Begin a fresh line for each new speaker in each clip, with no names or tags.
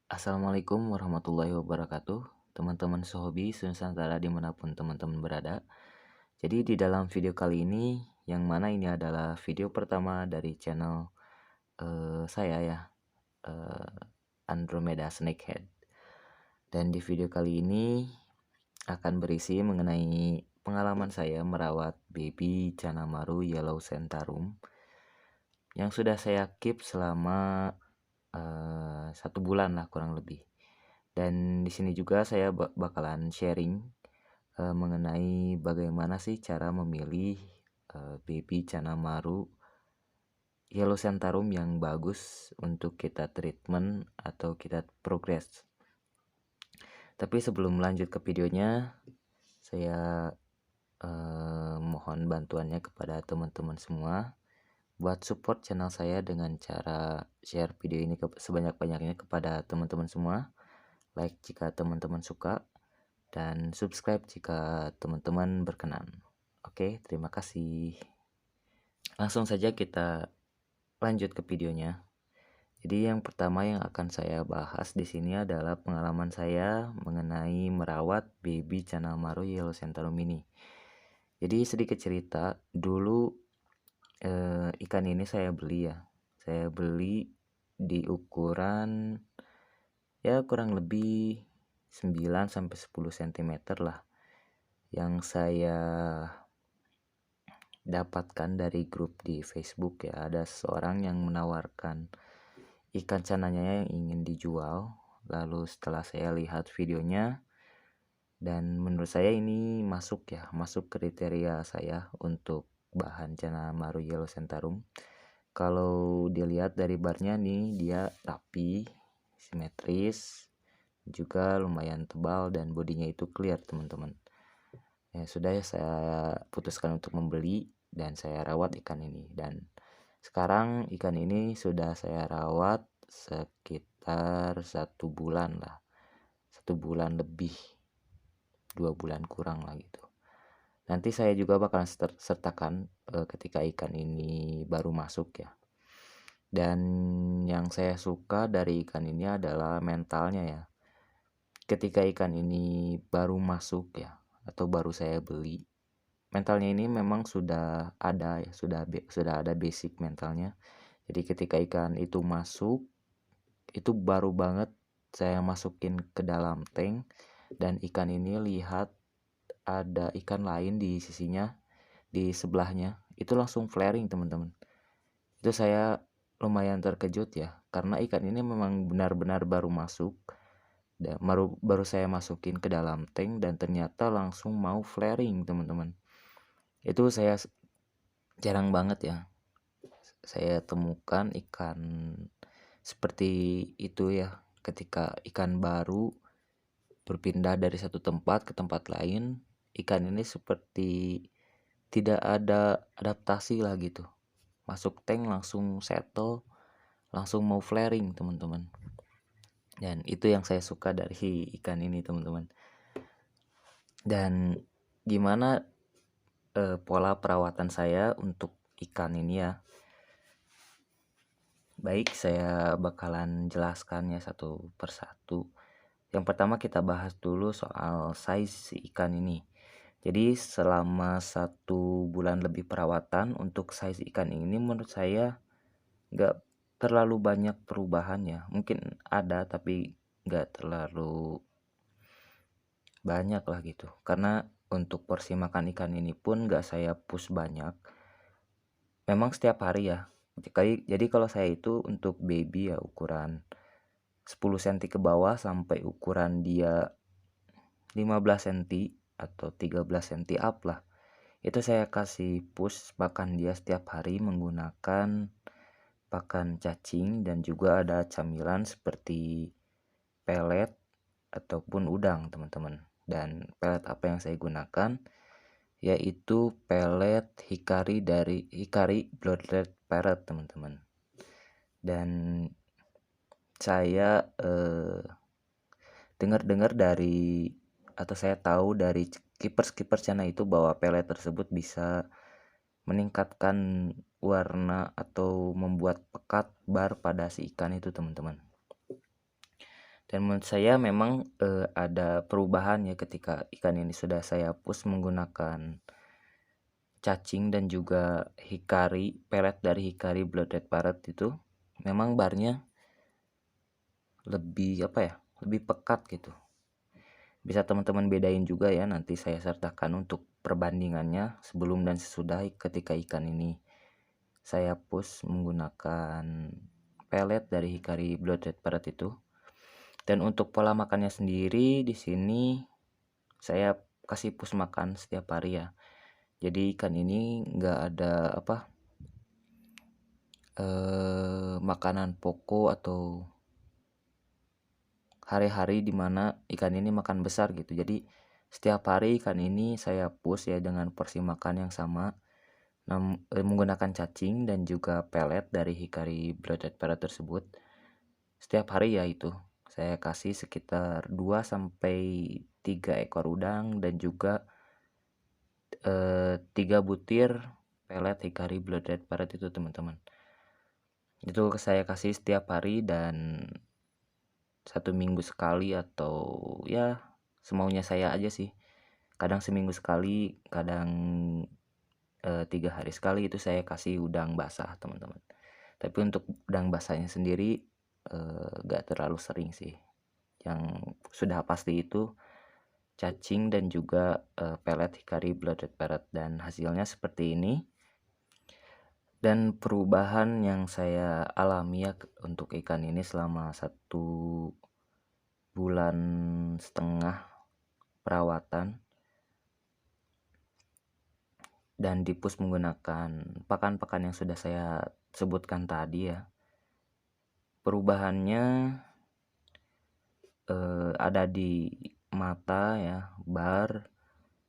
Assalamualaikum warahmatullahi wabarakatuh, teman-teman sehobi Nusantara dimanapun teman-teman berada. Jadi di dalam video kali ini, yang mana ini adalah video pertama dari channel saya ya, Andromeda Snakehead. Dan di video kali ini akan berisi mengenai pengalaman saya merawat baby Canamaru Yellow Centarum yang sudah saya keep selama 1 bulan lah kurang lebih. Dan di sini juga saya bakalan sharing mengenai bagaimana sih cara memilih baby Canamaru Yellow Centarum yang bagus untuk kita treatment atau kita progress. Tapi sebelum lanjut ke videonya, saya mohon bantuannya kepada teman-teman semua buat support channel saya dengan cara share video ini sebanyak-banyaknya kepada teman-teman semua, like jika teman-teman suka, dan subscribe jika teman-teman berkenan. Oke, terima kasih. Langsung saja kita lanjut ke videonya. Jadi yang pertama yang akan saya bahas di sini adalah pengalaman saya mengenai merawat baby Canamaru Yellow Centarum ini. Jadi sedikit cerita, dulu ikan ini saya beli ya. Saya beli di ukuran ya kurang lebih 9 sampai 10 cm lah, yang saya dapatkan dari grup di Facebook ya. Ada seseorang yang menawarkan ikan cananya yang ingin dijual. Lalu setelah saya lihat videonya, dan menurut saya ini masuk kriteria saya untuk bahan Canamaru Yellow Centarum. Kalau dilihat dari barnya nih, dia rapi, simetris, juga lumayan tebal, dan bodinya itu clear teman-teman. Ya sudah, saya putuskan untuk membeli dan saya rawat ikan ini. Dan sekarang ikan ini sudah saya rawat sekitar 1 bulan lah, 1 bulan lebih, 2 bulan kurang lah gitu. Nanti saya juga bakal sertakan ketika ikan ini baru masuk ya. Dan yang saya suka dari ikan ini adalah mentalnya ya. Ketika ikan ini baru masuk ya, atau baru saya beli, mentalnya ini memang sudah ada ya, sudah ada basic mentalnya. Jadi ketika ikan itu masuk, itu baru banget saya masukin ke dalam tank, dan ikan ini lihat ada ikan lain di sisinya, di sebelahnya, itu langsung flaring teman-teman. Itu saya lumayan terkejut ya, karena ikan ini memang benar-benar baru masuk, dan baru saya masukin ke dalam tank, dan ternyata langsung mau flaring teman-teman. Itu saya jarang banget ya saya temukan ikan seperti itu ya, ketika ikan baru berpindah dari satu tempat ke tempat lain, ikan ini seperti tidak ada adaptasi lah gitu. Masuk tank langsung settle, langsung mau flaring teman-teman. Dan itu yang saya suka dari ikan ini teman-teman. Dan gimana pola perawatan saya untuk ikan ini ya. Baik, saya bakalan jelaskannya satu persatu. Yang pertama kita bahas dulu soal size ikan ini. Jadi selama 1 bulan lebih perawatan, untuk size ikan ini menurut saya gak terlalu banyak perubahannya. Mungkin ada tapi gak terlalu banyak lah gitu. Karena untuk porsi makan ikan ini pun gak saya push banyak. Memang setiap hari ya. Jadi kalau saya itu untuk baby ya ukuran 10 cm ke bawah sampai ukuran dia 15 cm atau 13 cm up lah. Itu saya kasih push pakan dia setiap hari menggunakan pakan cacing, dan juga ada camilan seperti pelet ataupun udang teman-teman. Dan pelet apa yang saya gunakan yaitu pelet hikari dari Hikari Blood-Red Parrot teman-teman. Dan saya dengar dari, atau saya tahu dari keeper channel itu, bahwa pelet tersebut bisa meningkatkan warna atau membuat pekat bar pada si ikan itu teman-teman. Dan menurut saya memang ada perubahan ya ketika ikan ini sudah saya push menggunakan cacing dan juga hikari, pelet dari hikari blooded parrot itu memang barnya lebih lebih pekat gitu. Bisa teman-teman bedain juga ya, nanti saya sertakan untuk perbandingannya sebelum dan sesudah ketika ikan ini saya push menggunakan pelet dari hikari blooded parrot itu. Dan untuk pola makannya sendiri di sini saya kasih push makan setiap hari ya. Jadi ikan ini nggak ada makanan pokok atau hari-hari dimana ikan ini makan besar gitu. Jadi setiap hari ikan ini saya push ya dengan porsi makan yang sama, menggunakan cacing dan juga pelet dari hikari blooded parrot tersebut. Setiap hari ya itu saya kasih sekitar 2 sampai 3 ekor udang dan juga 3 butir pelet hikari blooded parrot itu teman-teman. Itu saya kasih setiap hari dan 1 minggu sekali atau ya semaunya saya aja sih. Kadang seminggu sekali, kadang 3 hari sekali itu saya kasih udang basah teman-teman. Tapi untuk udang basahnya sendiri gak terlalu sering sih. Yang sudah pasti itu cacing dan juga pelet hikari blooded parrot, dan hasilnya seperti ini. Dan perubahan yang saya alami ya untuk ikan ini selama 1,5 bulan perawatan dan dipus menggunakan pakan-pakan yang sudah saya sebutkan tadi ya. Perubahannya ada di mata ya, bar,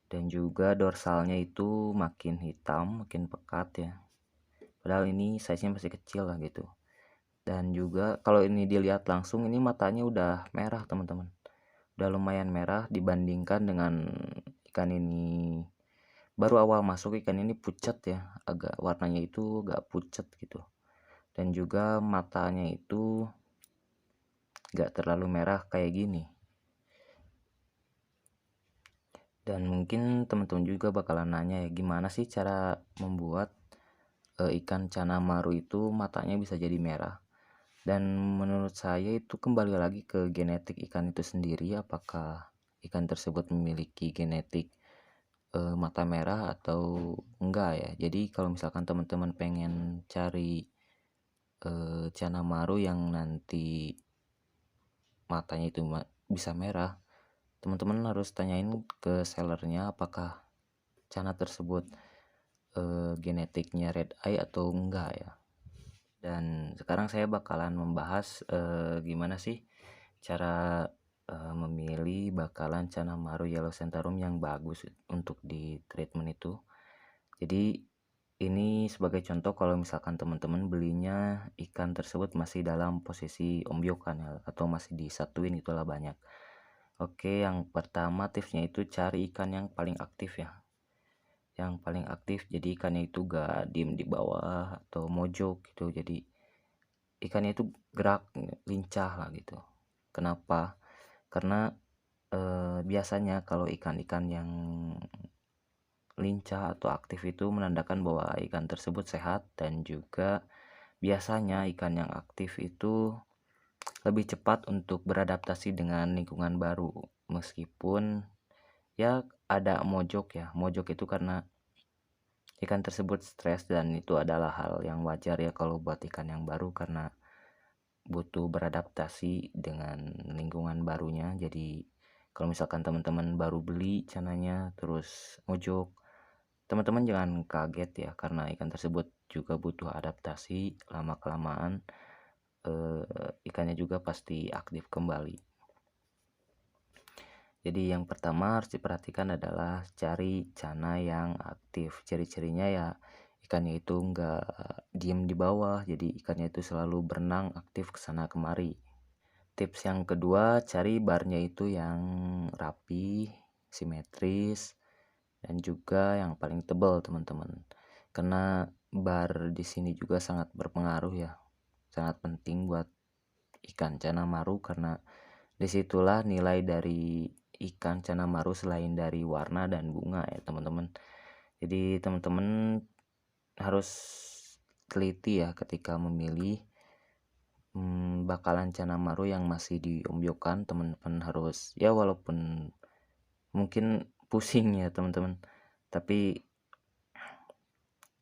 dan juga dorsalnya itu makin hitam, makin pekat ya. Padahal ini size-nya masih kecil lah gitu. Dan juga kalau ini dilihat langsung, ini matanya udah merah teman-teman. Udah lumayan merah dibandingkan dengan ikan ini baru awal masuk. Ikan ini pucat ya, agak warnanya itu agak pucat gitu. Dan juga matanya itu gak terlalu merah kayak gini. Dan mungkin teman-teman juga bakalan nanya ya, gimana sih cara membuat ikan cana maru itu matanya bisa jadi merah. Dan menurut saya itu kembali lagi ke genetik ikan itu sendiri, apakah ikan tersebut memiliki genetik mata merah atau enggak ya. Jadi kalau misalkan teman-teman pengen cari cana maru yang nanti matanya itu bisa merah, teman-teman harus tanyain ke sellernya apakah cana tersebut genetiknya red eye atau enggak ya. Dan sekarang saya bakalan membahas gimana sih cara memilih bakalan cana maru yellow centaurum yang bagus untuk di treatment itu. Jadi ini sebagai contoh, kalau misalkan teman-teman belinya ikan tersebut masih dalam posisi ombyokan ya, atau masih disatuin, itulah banyak. Oke, yang pertama tipsnya itu cari ikan yang paling aktif ya. Yang paling aktif, jadi ikannya itu gak diem di bawah atau mojok gitu. Jadi ikannya itu gerak, lincah lah gitu. Kenapa? Karena biasanya kalau ikan-ikan yang lincah atau aktif itu menandakan bahwa ikan tersebut sehat, dan juga biasanya ikan yang aktif itu lebih cepat untuk beradaptasi dengan lingkungan baru, meskipun ya ada mojok ya. Mojok itu karena ikan tersebut stres, dan itu adalah hal yang wajar ya kalau buat ikan yang baru, karena butuh beradaptasi dengan lingkungan barunya. Jadi kalau misalkan teman-teman baru beli cananya terus mojok, teman-teman jangan kaget ya, karena ikan tersebut juga butuh adaptasi. Lama-kelamaan ikannya juga pasti aktif kembali. Jadi yang pertama harus diperhatikan adalah cari cana yang aktif. Ciri-cirinya ya ikannya itu enggak diem di bawah, jadi ikannya itu selalu berenang aktif kesana kemari. Tips yang kedua, cari barnya itu yang rapi, simetris, dan juga yang paling tebal teman-teman. Karena bar di sini juga sangat berpengaruh ya, sangat penting buat ikan cana maru, karena Disitulah nilai dari ikan Canamaru selain dari warna dan bunga ya teman-teman. Jadi teman-teman harus teliti ya ketika memilih bakalan Canamaru yang masih diombyokan. Teman-teman harus ya, walaupun mungkin pusing ya teman-teman, tapi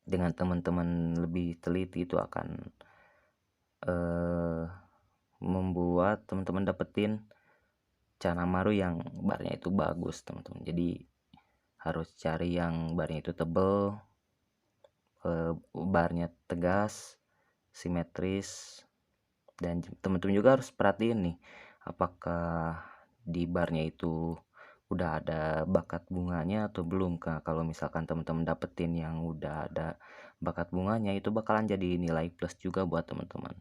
dengan teman-teman lebih teliti itu akan membuat teman-teman dapetin Canamaru yang barnya itu bagus teman-teman. Jadi harus cari yang barnya itu tebel, barnya tegas, simetris, dan teman-teman juga harus perhatiin nih apakah di barnya itu udah ada bakat bunganya atau belum. Kalau misalkan teman-teman dapetin yang udah ada bakat bunganya, itu bakalan jadi nilai plus juga buat teman-teman.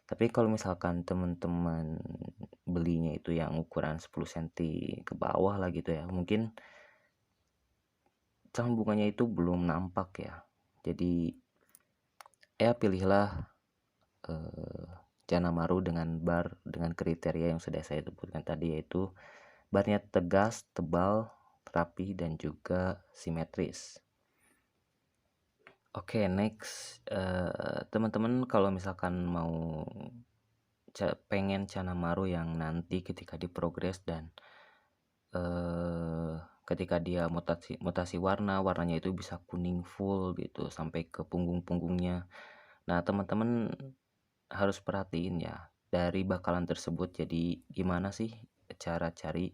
Tapi kalau misalkan teman-teman belinya itu yang ukuran 10 cm ke bawah lah gitu ya, mungkin cabang bunganya itu belum nampak ya. Jadi ya pilihlah Canamaru dengan bar dengan kriteria yang sudah saya sebutkan tadi, yaitu barnya tegas, tebal, rapi, dan juga simetris. Oke, next, teman-teman kalau misalkan mau pengen Canamaru yang nanti ketika diprogres dan ketika dia mutasi warnanya itu bisa kuning full gitu sampai ke punggung-punggungnya. Nah teman-teman harus perhatiin ya dari bakalan tersebut. Jadi gimana sih cara cari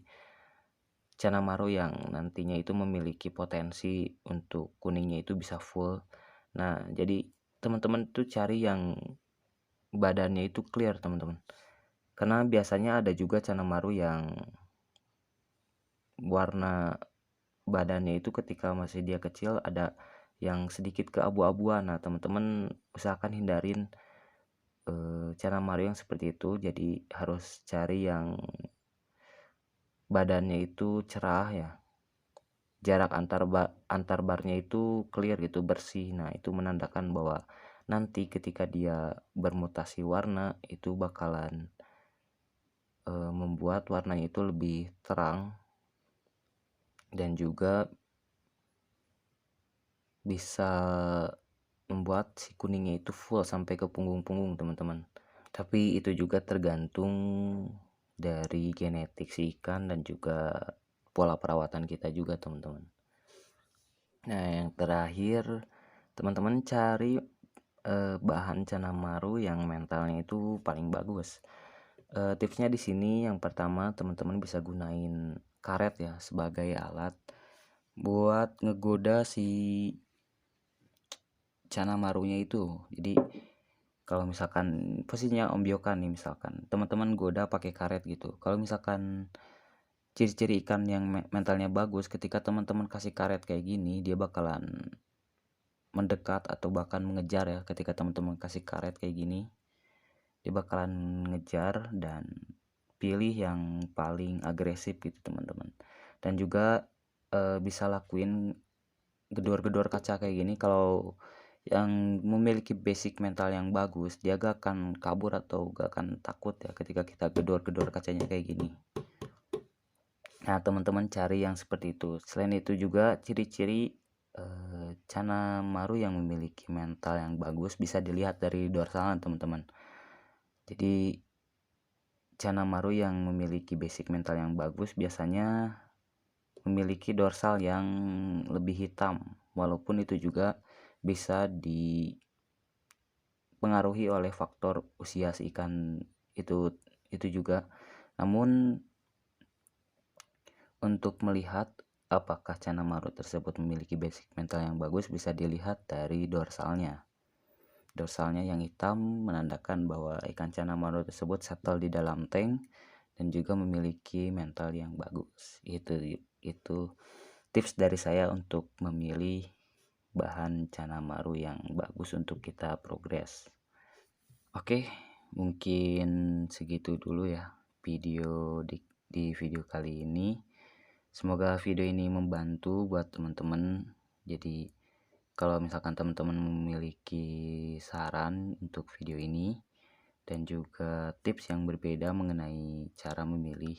Canamaru yang nantinya itu memiliki potensi untuk kuningnya itu bisa full. Nah jadi teman-teman tuh cari yang badannya itu clear teman-teman, karena biasanya ada juga Canamaru yang warna badannya itu ketika masih dia kecil ada yang sedikit keabu-abuan. Nah teman-teman usahakan hindarin Canamaru yang seperti itu. Jadi harus cari yang badannya itu cerah ya, jarak antar barnya itu clear gitu, bersih. Nah itu menandakan bahwa nanti ketika dia bermutasi warna itu bakalan membuat warnanya itu lebih terang dan juga bisa membuat si kuningnya itu full sampai ke punggung-punggung teman-teman. Tapi itu juga tergantung dari genetik si ikan dan juga pola perawatan kita juga teman-teman. Nah yang terakhir, teman-teman cari bahan Canamaru yang mentalnya itu paling bagus. Tipsnya di sini yang pertama, teman-teman bisa gunain karet ya sebagai alat buat ngegoda si Canamarunya itu. Jadi kalau misalkan posisinya ombyokan nih, misalkan teman-teman goda pakai karet gitu. Kalau misalkan ciri-ciri ikan yang mentalnya bagus, ketika teman-teman kasih karet kayak gini, dia bakalan mendekat atau bahkan mengejar ya. Ketika teman-teman kasih karet kayak gini, dia bakalan ngejar dan pilih yang paling agresif gitu teman-teman. Dan juga bisa lakuin gedor-gedor kaca kayak gini. Kalau yang memiliki basic mental yang bagus, dia gak akan kabur atau gak akan takut ya ketika kita gedor-gedor kacanya kayak gini. Nah teman-teman cari yang seperti itu. Selain itu juga ciri-ciri Canamaru yang memiliki mental yang bagus bisa dilihat dari dorsalnya teman-teman. Jadi Canamaru yang memiliki basic mental yang bagus biasanya memiliki dorsal yang lebih hitam, walaupun itu juga bisa dipengaruhi oleh faktor usia si ikan itu juga. Namun untuk melihat apakah Canamaru tersebut memiliki basic mental yang bagus bisa dilihat dari dorsalnya. Dorsalnya yang hitam menandakan bahwa ikan Canamaru tersebut settle di dalam tank dan juga memiliki mental yang bagus. Itu tips dari saya untuk memilih bahan Canamaru yang bagus untuk kita progres. Oke, mungkin segitu dulu ya video di video kali ini. Semoga video ini membantu buat teman-teman. Jadi kalau misalkan teman-teman memiliki saran untuk video ini dan juga tips yang berbeda mengenai cara memilih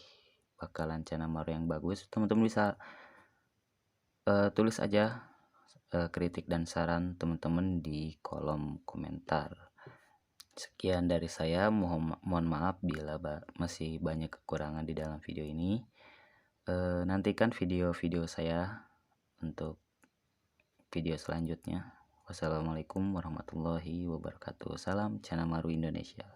bakalan chana maru yang bagus, teman-teman bisa tulis aja kritik dan saran teman-teman di kolom komentar. Sekian dari saya, mohon maaf bila masih banyak kekurangan di dalam video ini. Nantikan video-video saya untuk video selanjutnya. Wassalamualaikum warahmatullahi wabarakatuh. Salam Chana Maru Indonesia.